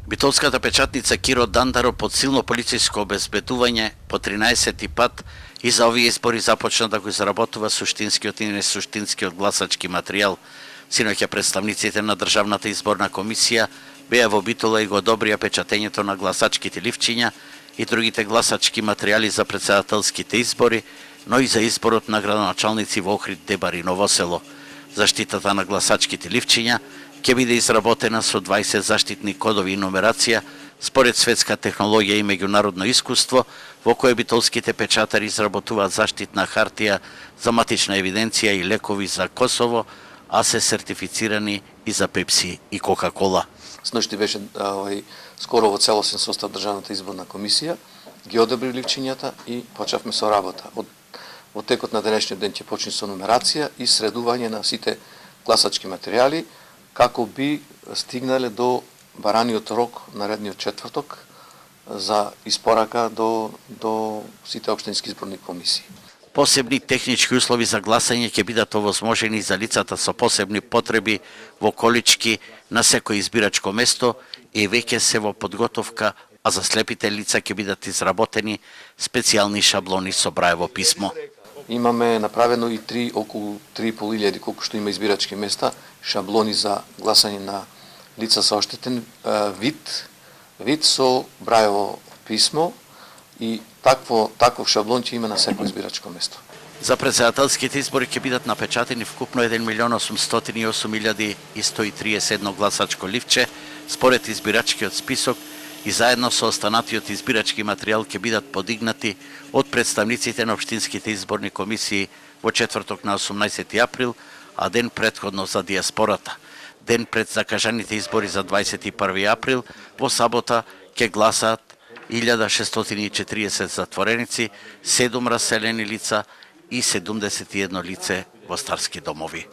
Битолската печатница Киро Дандаро под силно полициско обезбедување по 13 пат и за овие избори започна да го изработува суштинскиот и несуштинскиот гласачки материјал. Синоќа представниците на Државната изборна комисија беа во Битола и го одобрија печатењето на гласачките ливчиња и другите гласачки материјали за претседателските избори, но и за изборот на градоначалници во Охрид, Дебар и Ново село. Заштитата на гласачките ливчиња ќе биде изработена со 20 заштитни кодови и нумерација според светска технологија и меѓународно искуство, во кое битолските печатари изработуваат заштитна хартија за матична евиденција и лекови за Косово, а се сертифицирани и за Пепси и Кока-кола. Сношти беше скоро во целосен состав Државната изборна комисија, ги одобри ливчињата и почнавме со работа. Во текот на денешниот ден ќе почне со нумерација и средување на сите гласачки материјали, како би стигнале до бараниот рок наредниот четврток за испорака до сите општински изборни комисии. Посебни технички услови за гласање ќе бидат овозможени за лицата со посебни потреби во колички на секој избирачко место и веќе се во подготовка, а за слепите лица ќе бидат изработени специјални шаблони со Браево писмо. Имаме направено и околу 3.500, колку што има избирачки места, шаблони за гласање на лица со оштетен вид со Браево писмо и таков шаблон ќе има на секој избирачко место. За претседателските избори ќе бидат напечатени вкупно 1.808.131 гласачко ливче според избирачкиот список и заедно со останатиот избирачки материјал ќе бидат подигнати од представниците на општинските изборни комисии во четврток на 18 април, а ден претходно за диаспората. Ден пред закажаните избори за 21 април, во сабота ќе гласаат 1640 затвореници, 7 раселени лица и 71 лице во старски домови.